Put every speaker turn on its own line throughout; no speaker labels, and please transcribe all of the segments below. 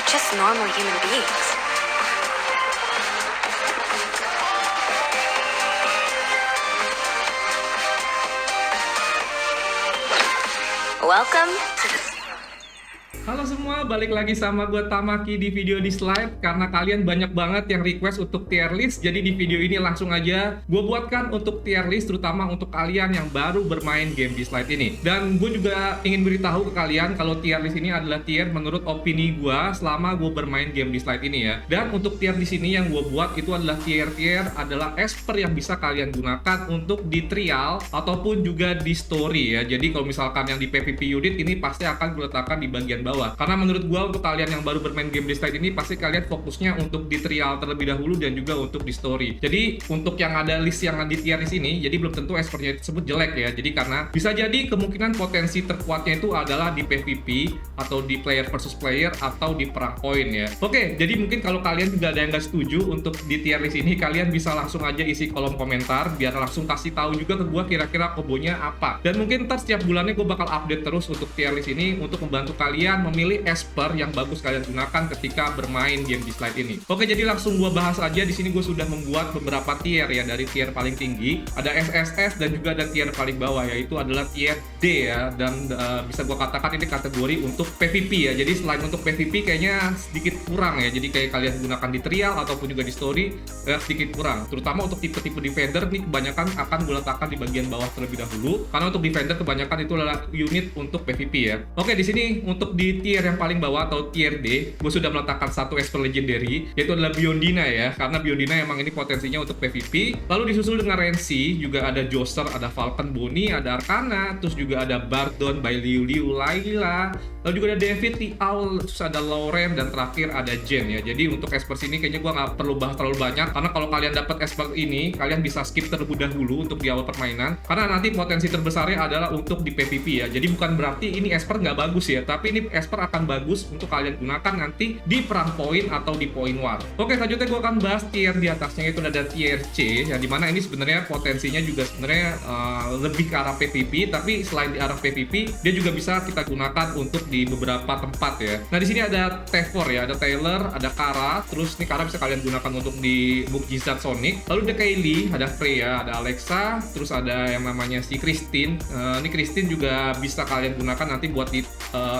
just normal human beings. Welcome to the
Halo semua, balik lagi sama gue Tamaki di video di slide. Karena kalian banyak banget yang request untuk tier list, jadi di video ini langsung aja gue buatkan untuk tier list, terutama untuk kalian yang baru bermain game di slide ini. Dan gue juga ingin beritahu ke kalian kalau tier list ini adalah tier menurut opini gue selama gue bermain game di slide ini ya. Dan untuk tier di sini yang gue buat itu adalah tier-tier adalah esper yang bisa kalian gunakan untuk di trial ataupun juga di story ya. Jadi kalau misalkan yang di PvP unit ini pasti akan gue letakkan di bagian bawah. Karena menurut gua untuk kalian yang baru bermain game di slide ini pasti kalian fokusnya untuk di trial terlebih dahulu dan juga untuk di story. Jadi untuk yang ada list yang di tier di sini, jadi belum tentu espernya tersebut jelek ya. Jadi karena bisa jadi kemungkinan potensi terkuatnya itu adalah di PvP atau di player versus player atau di perang poin ya. Oke, jadi mungkin kalau kalian juga ada yang nggak setuju untuk di tier list ini, kalian bisa langsung aja isi kolom komentar biar langsung kasih tahu juga ke gua kira-kira kombonya apa. Dan mungkin ntar setiap bulannya gua bakal update terus untuk tier list ini untuk membantu kalian memilih esper yang bagus kalian gunakan ketika bermain game di slide ini. Oke, jadi langsung gua bahas aja. Di sini gue sudah membuat beberapa tier ya, dari tier paling tinggi, ada SSS dan juga ada tier paling bawah yaitu adalah tier D ya. Dan bisa gua katakan ini kategori untuk PvP ya. Jadi selain untuk PvP kayaknya sedikit kurang ya. Jadi kayak kalian gunakan di trial ataupun juga di story sedikit kurang. Terutama untuk tipe-tipe defender nih kebanyakan akan gue letakkan di bagian bawah terlebih dahulu. Karena untuk defender kebanyakan itu adalah unit untuk PvP ya. Oke, di sini untuk di tier yang paling bawah atau tier D, gue sudah meletakkan satu esper legendary yaitu adalah Biondina ya, karena Biondina emang ini potensinya untuk PvP. Lalu disusul dengan Renzi, juga ada Joster, ada Falcon Bonnie, ada Arcana, terus juga ada Bardon by Liu Liu Layla, lalu juga ada David the Owl, terus ada Lauren, dan terakhir ada Jen ya. Jadi untuk esper sini kayaknya gue nggak perlu bahas terlalu banyak, karena kalau kalian dapat esper ini kalian bisa skip terlebih dahulu untuk di awal permainan, karena nanti potensi terbesarnya adalah untuk di PvP ya. Jadi bukan berarti ini esper nggak bagus ya, tapi ini esper akan bagus untuk kalian gunakan nanti di perang poin atau di poin war. Oke, selanjutnya gue akan bahas tier di atasnya, itu ada tier C yang dimana ini sebenarnya potensinya juga sebenarnya lebih ke arah PvP, tapi selain di arah PvP dia juga bisa kita gunakan untuk di beberapa tempat ya. Nah, di sini ada T4 ya, ada Taylor, ada Kara, terus nih Kara bisa kalian gunakan untuk di Mukjizat Sonic. Lalu ada Kaylee, ada Freya, ada Alexa, terus ada yang namanya si Christine. Ini Christine juga bisa kalian gunakan nanti buat di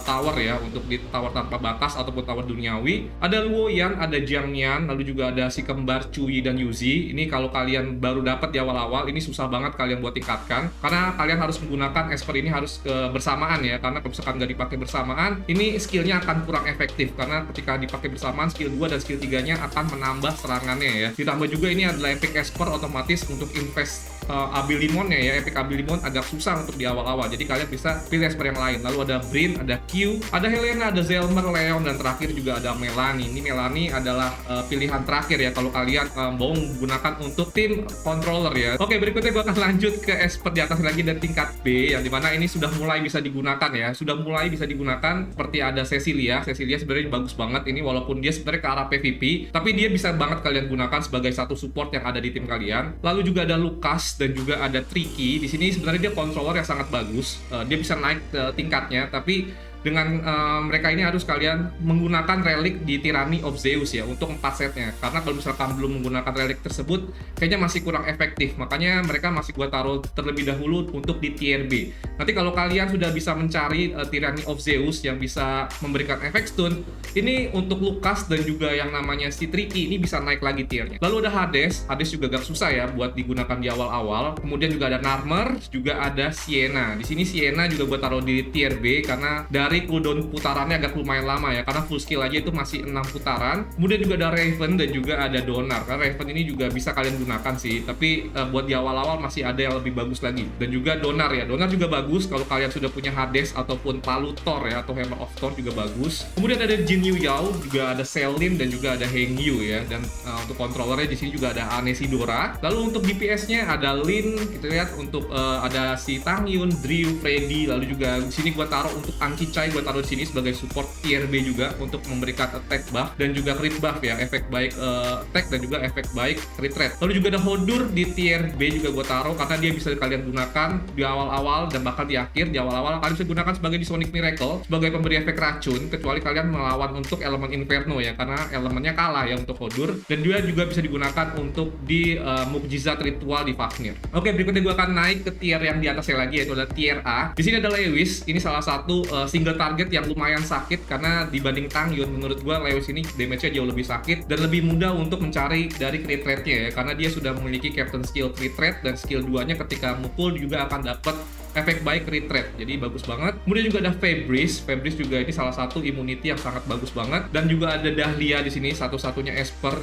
tower ya, untuk di tower tanpa batas ataupun tower duniawi. Ada Luoyan, ada Jiang Nian, lalu juga ada si kembar Cui dan Yuzi. Ini kalau kalian baru dapat di awal-awal ini susah banget kalian buat tingkatkan, karena kalian harus menggunakan esper ini harus bersamaan ya, karena kalau misalkan nggak dipakai bersamaan ini skillnya akan kurang efektif, karena ketika dipakai bersamaan skill 2 dan skill 3 nya akan menambah serangannya ya. Ditambah juga ini adalah epic esper otomatis untuk invest Abilimonnya ya. Epic Abilimon agak susah untuk di awal-awal, jadi kalian bisa pilih esper yang lain. Lalu ada Brin, ada Q, ada Helena, ada Zelmer, Leon, dan terakhir juga ada Melanie. Ini Melanie adalah pilihan terakhir ya kalau kalian mau menggunakan untuk tim controller ya. Oke, berikutnya gue akan lanjut ke esper di atas lagi dan tingkat B, yang dimana ini sudah mulai bisa digunakan ya. Sudah mulai bisa digunakan seperti ada Cecilia. Cecilia sebenarnya bagus banget ini, walaupun dia sebenarnya ke arah PvP, tapi dia bisa banget kalian gunakan sebagai satu support yang ada di tim kalian. Lalu juga ada Lucas dan juga ada Tricky. Di sini sebenarnya dia controller yang sangat bagus. Dia bisa naik tingkatnya, tapi dengan mereka ini harus kalian menggunakan relik di Tyranny of Zeus ya untuk 4 setnya, karena kalau misalkan belum menggunakan relik tersebut kayaknya masih kurang efektif, makanya mereka masih gua taruh terlebih dahulu untuk di tier B. Nanti kalau kalian sudah bisa mencari Tyranny of Zeus yang bisa memberikan efek stun, ini untuk Lucas dan juga yang namanya si Tricky ini bisa naik lagi tiernya. Lalu ada Hades. Hades juga agak susah ya buat digunakan di awal-awal. Kemudian juga ada Narmer, juga ada Sienna. Di sini Sienna juga gua taruh di tier B karena dari cooldown putarannya agak lumayan lama ya, karena full skill aja itu masih 6 putaran. Kemudian juga ada Raven dan juga ada Donar. Karena Raven ini juga bisa kalian gunakan sih, tapi buat di awal-awal masih ada yang lebih bagus lagi. Dan juga Donar ya, Donar juga bagus kalau kalian sudah punya Hades ataupun palu Thor ya, atau Hammer of Thor juga bagus. Kemudian ada Jin Yu Yao, juga ada Selin dan juga ada Heng Yu ya. Dan untuk controllernya di sini juga ada Anesidora. Lalu untuk DPS-nya ada Lin, kita lihat untuk ada si Tang Yun, Drew, Freddy. Lalu juga di sini gua taruh untuk Anki Chai Kai gue taruh di sini sebagai support tier B juga untuk memberikan attack buff dan juga crit buff ya, efek baik attack dan juga efek baik crit rate. Lalu juga ada Hodur di tier B juga gue taruh karena dia bisa kalian gunakan di awal-awal dan bahkan di akhir. Di awal-awal kalian bisa gunakan sebagai di Sonic Miracle sebagai pemberi efek racun, kecuali kalian melawan untuk elemen Inferno ya, karena elemennya kalah ya untuk Hodur, dan dia juga bisa digunakan untuk di mukjizat ritual di Fafnir. Oke, berikutnya gue akan naik ke tier yang di atasnya lagi, yaitu ada tier A. Di sini ada Lewis. Ini salah satu single target yang lumayan sakit karena dibanding Tangyun, menurut gue Lewis ini damage-nya jauh lebih sakit dan lebih mudah untuk mencari dari crit rate-nya ya, karena dia sudah memiliki captain skill crit rate dan skill 2-nya ketika mukul juga akan dapat efek baik crit rate, jadi bagus banget. Kemudian juga ada Fabris juga ini salah satu immunity yang sangat bagus banget, dan juga ada Dahlia di sini, satu-satunya Esper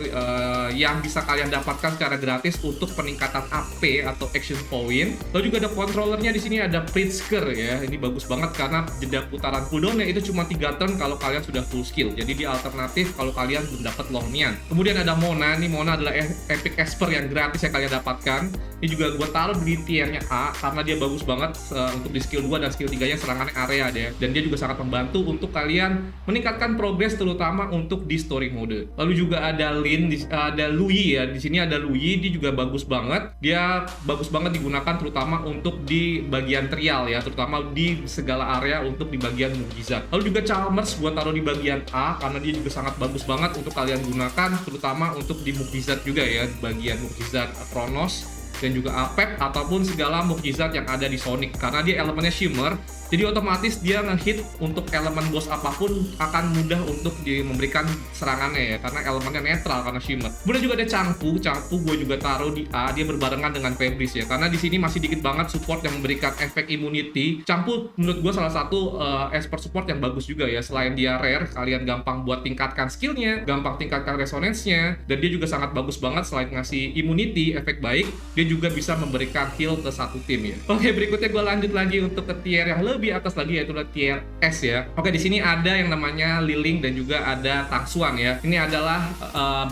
yang bisa kalian dapatkan secara gratis untuk peningkatan AP atau action point. Lalu juga ada controllernya di sini, ada Pritzker ya, ini bagus banget karena jeda putaran cooldownnya itu cuma 3 turn kalau kalian sudah full skill, jadi dia alternatif kalau kalian belum dapat Longmian. Kemudian ada Mona, ini Mona adalah epic Esper yang gratis yang kalian dapatkan. Ini juga gue taruh di tiernya A karena dia bagus banget untuk di skill 2 dan skill 3-nya serangannya area deh. Dan dia juga sangat membantu untuk kalian meningkatkan progres, terutama untuk di story mode. Lalu juga ada Lin, ada Louis ya. Di sini ada Louis, dia juga bagus banget. Dia bagus banget digunakan terutama untuk di bagian trial ya, terutama di segala area untuk di bagian mukjizat. Lalu juga Chalmers gua taruh di bagian A karena dia juga sangat bagus banget untuk kalian gunakan, terutama untuk di mukjizat juga ya, di bagian mukjizat Kronos dan juga Apep ataupun segala mukjizat yang ada di Sonic, karena dia elemennya Shimmer, jadi otomatis dia ngehit untuk elemen boss apapun akan mudah untuk memberikan serangannya ya, karena elemennya netral karena Shimmer. Kemudian juga ada Changpu gue juga taruh di A, dia berbarengan dengan Fabris ya, karena di sini masih dikit banget support yang memberikan efek immunity. Changpu menurut gue salah satu Esper support yang bagus juga ya, selain dia rare, kalian gampang buat tingkatkan skillnya, gampang tingkatkan resonance-nya, dan dia juga sangat bagus banget selain ngasih immunity, efek baik, dia juga bisa memberikan heal ke satu tim ya. Oke, berikutnya gue lanjut lagi untuk ke tier yang lebih atas lagi, yaitu tier S ya. Oke, di sini ada yang namanya Liling dan juga ada Tangsuan ya. Ini adalah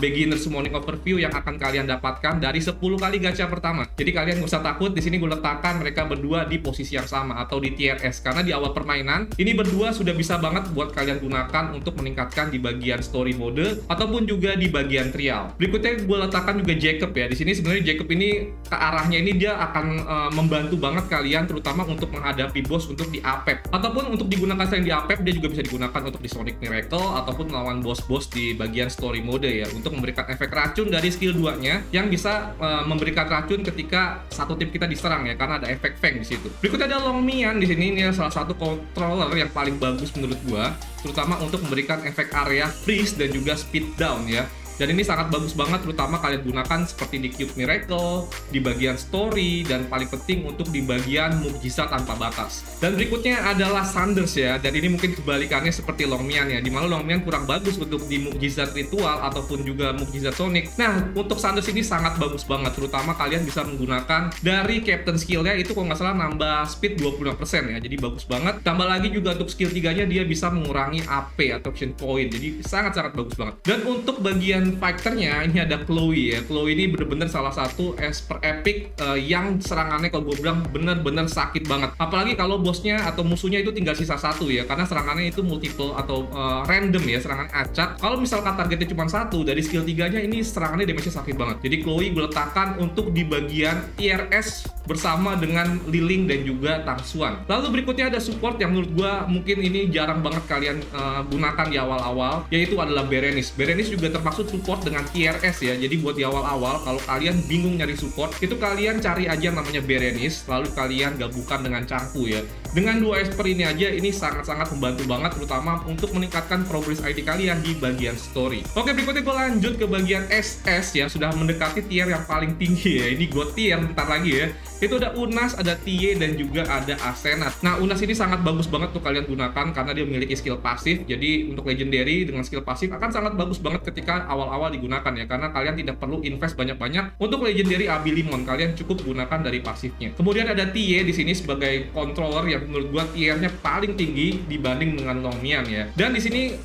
beginner summoning overview yang akan kalian dapatkan dari 10 kali gacha pertama. Jadi kalian nggak usah takut, di sini gue letakkan mereka berdua di posisi yang sama atau di tier S, karena di awal permainan ini berdua sudah bisa banget buat kalian gunakan untuk meningkatkan di bagian story mode ataupun juga di bagian trial. Berikutnya gue letakkan juga Jacob ya. Di sini sebenarnya Jacob ini ke arahnya ini dia akan membantu banget kalian terutama untuk menghadapi boss untuk di Apep, ataupun untuk digunakan selain di Apep, dia juga bisa digunakan untuk di Sonic Miracle ataupun melawan boss-boss di bagian story mode ya, untuk memberikan efek racun dari skill 2-nya yang bisa memberikan racun ketika satu tim kita diserang ya, karena ada efek Fang di situ. Berikutnya ada Longmian di sini, ini salah satu controller yang paling bagus menurut gua, terutama untuk memberikan efek area freeze dan juga speed down ya. Dan ini sangat bagus banget, terutama kalian gunakan seperti di Cube Miracle, di bagian story, dan paling penting untuk di bagian mukjizat tanpa batas. Dan berikutnya adalah Sanders ya, dan ini mungkin kebalikannya seperti Longmian ya, dimana Longmian kurang bagus untuk di mukjizat ritual ataupun juga mukjizat Sonic. Nah, untuk Sanders ini sangat bagus banget, terutama kalian bisa menggunakan dari Captain Skill-nya itu kalau nggak salah nambah speed 25% ya, jadi bagus banget. Tambah lagi juga untuk skill 3-nya dia bisa mengurangi AP atau action point, jadi sangat-sangat bagus banget. Dan untuk bagian fighternya ini ada Chloe ya. Chloe ini bener-bener salah satu Esper epic yang serangannya kalau gue bilang bener-bener sakit banget. Apalagi kalau bosnya atau musuhnya itu tinggal sisa satu ya, karena serangannya itu multiple atau random ya, serangan acak. Kalau misalkan targetnya cuma satu, dari skill 3-nya ini serangannya damage-nya sakit banget. Jadi Chloe gue letakkan untuk di bagian tier S bersama dengan Liling dan juga Tangsuan. Lalu berikutnya ada support yang menurut gue mungkin ini jarang banget kalian gunakan di awal-awal, yaitu adalah Berenice. Berenice juga termasuk support dengan tier S ya. Jadi buat di awal-awal kalau kalian bingung nyari support, itu kalian cari aja namanya Berenice, lalu kalian gabungkan dengan Changpu ya. Dengan dua Esper ini aja, ini sangat-sangat membantu banget, terutama untuk meningkatkan progress ID kalian di bagian story. Oke, berikutnya gue lanjut ke bagian SS ya, sudah mendekati tier yang paling tinggi ya. Ini gue tier bentar lagi ya. Itu ada Unas, ada Tie, dan juga ada Asenat. Nah, Unas ini sangat bagus banget tuh kalian gunakan karena dia memiliki skill pasif. Jadi untuk legendary dengan skill pasif akan sangat bagus banget ketika awal-awal digunakan ya, karena kalian tidak perlu invest banyak-banyak untuk legendary Abilimon, kalian cukup gunakan dari pasifnya. Kemudian ada Tie di sini sebagai controller yang menurut gua tiernya paling tinggi dibanding dengan Longmian ya. Dan di sini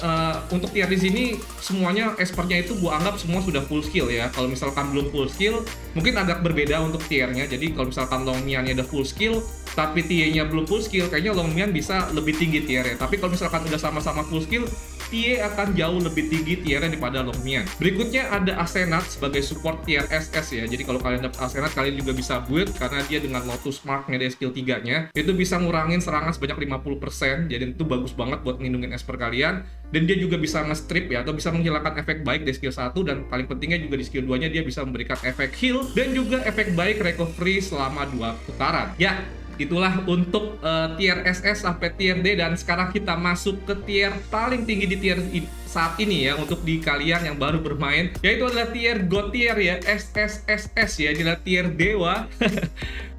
untuk tier di sini semuanya Espernya itu gua anggap semua sudah full skill ya. Kalau misalkan belum full skill, mungkin agak berbeda untuk tiernya. Jadi kalau misalkan misalkan Longmiannya udah full skill tapi Tie-nya belum full skill, kayaknya Longmian bisa lebih tinggi tiernya. Tapi kalau misalkan udah sama-sama full skill, Tie akan jauh lebih tinggi tiernya daripada Longmian. Berikutnya ada Asenat sebagai support tier SS ya. Jadi kalau kalian dapat Asenat, kalian juga bisa build karena dia dengan Lotus Mark-nya dari skill 3-nya itu bisa ngurangin serangan sebanyak 50%. Jadi itu bagus banget buat ngelindungin Esper kalian. Dan dia juga bisa nge-strip ya, atau bisa menghilangkan efek baik dari skill 1, dan paling pentingnya juga di skill 2-nya dia bisa memberikan efek heal dan juga efek baik recovery selama 2 putaran. Ya, itulah untuk tier SS sampai tier D, dan sekarang kita masuk ke tier paling tinggi di tier saat ini ya untuk di kalian yang baru bermain, yaitu adalah tier God tier ya, SSSS ya, adalah tier dewa.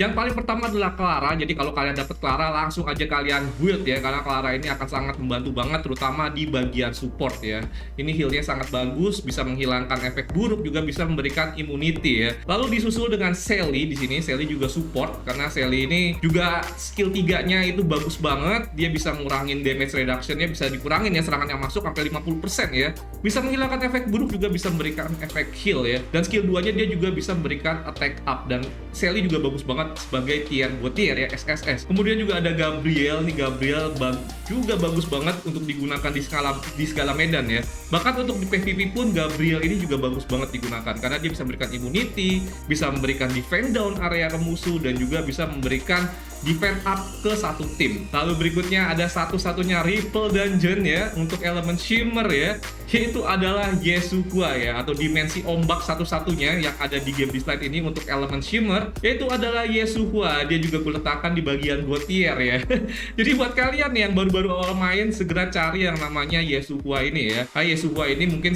Yang paling pertama adalah Clara. Jadi kalau kalian dapat Clara, langsung aja kalian build ya, karena Clara ini akan sangat membantu banget terutama di bagian support ya. Ini healnya sangat bagus, bisa menghilangkan efek buruk, juga bisa memberikan immunity ya. Lalu disusul dengan Sally di sini. Sally juga support karena Sally ini juga skill 3-nya itu bagus banget. Dia bisa ngurangin damage reduction-nya, bisa dikurangin ya serangan yang masuk sampai 50% ya. Bisa menghilangkan efek buruk, juga bisa memberikan efek heal ya. Dan skill 2-nya dia juga bisa memberikan attack up, dan Sally juga bagus banget sebagai tier God tier ya, SSS. Kemudian juga ada Gabriel nih. Gabriel juga bagus banget untuk digunakan di segala medan ya. Bahkan untuk di PvP pun Gabriel ini juga bagus banget digunakan karena dia bisa memberikan immunity, bisa memberikan defend down area ke musuh, dan juga bisa memberikan defend up ke satu tim. Lalu berikutnya ada satu-satunya Ripple Dungeon ya untuk elemen Shimmer ya, yaitu adalah Yesugua ya, atau dimensi ombak satu-satunya yang ada di game Dislight ini untuk elemen Shimmer, yaitu adalah Yesugua. Dia juga gue letakkan di bagian God tier ya. Jadi buat kalian yang baru-baru awal main, segera cari yang namanya Yesugua ini ya. Yesugua ini mungkin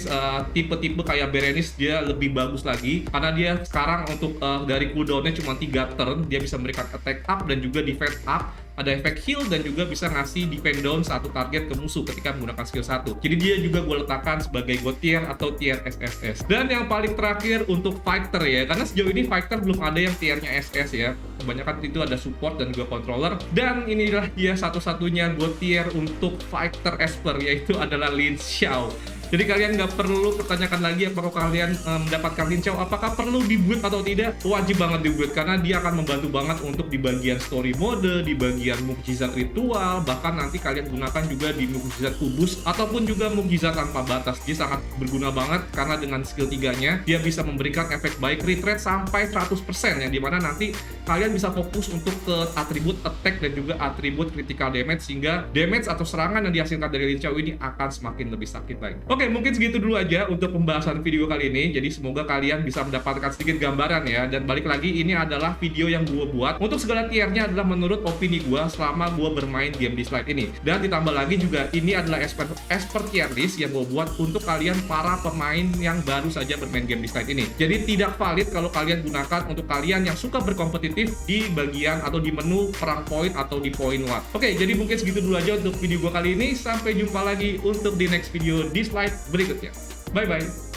tipe-tipe kayak Berenice, dia lebih bagus lagi karena dia sekarang untuk dari cooldownnya cuma 3 turn, dia bisa memberikan attack up dan juga defense up, ada efek heal, dan juga bisa ngasih defend down satu target ke musuh ketika menggunakan skill 1. Jadi dia juga gue letakkan sebagai God tier atau tier SSS. Dan yang paling terakhir untuk fighter ya, karena sejauh ini fighter belum ada yang tiernya SS ya. Kebanyakan itu ada support dan juga controller. Dan inilah dia satu-satunya God tier untuk fighter Esper, yaitu adalah Lin Xiao. Jadi kalian nggak perlu pertanyakan lagi apakah kalian mendapatkan Lin Xiao apakah perlu di-build atau tidak. Wajib banget di-build karena dia akan membantu banget untuk di bagian story mode, di bagian mukjizat ritual, bahkan nanti kalian gunakan juga di mukjizat kubus ataupun juga mukjizat tanpa batas. Dia sangat berguna banget karena dengan skill 3-nya dia bisa memberikan efek baik retreat sampai 100% ya, dimana nanti kalian bisa fokus untuk ke atribut attack dan juga atribut critical damage, sehingga damage atau serangan yang dihasilkan dari Lin Xiao ini akan semakin lebih sakit lagi. Oke, mungkin segitu dulu aja untuk pembahasan video kali ini. Jadi semoga kalian bisa mendapatkan sedikit gambaran ya. Dan balik lagi, ini adalah video yang gue buat untuk segala tiernya adalah menurut opini gue selama gue bermain game Dislight ini. Dan ditambah lagi juga ini adalah Esper tier list yang gue buat untuk kalian para pemain yang baru saja bermain game Dislight ini. Jadi tidak valid kalau kalian gunakan untuk kalian yang suka berkompetitif di bagian atau di menu perang point atau di point war. Oke, jadi mungkin segitu dulu aja untuk video gue kali ini. Sampai jumpa lagi untuk di next video Dislight berikutnya. Bye bye.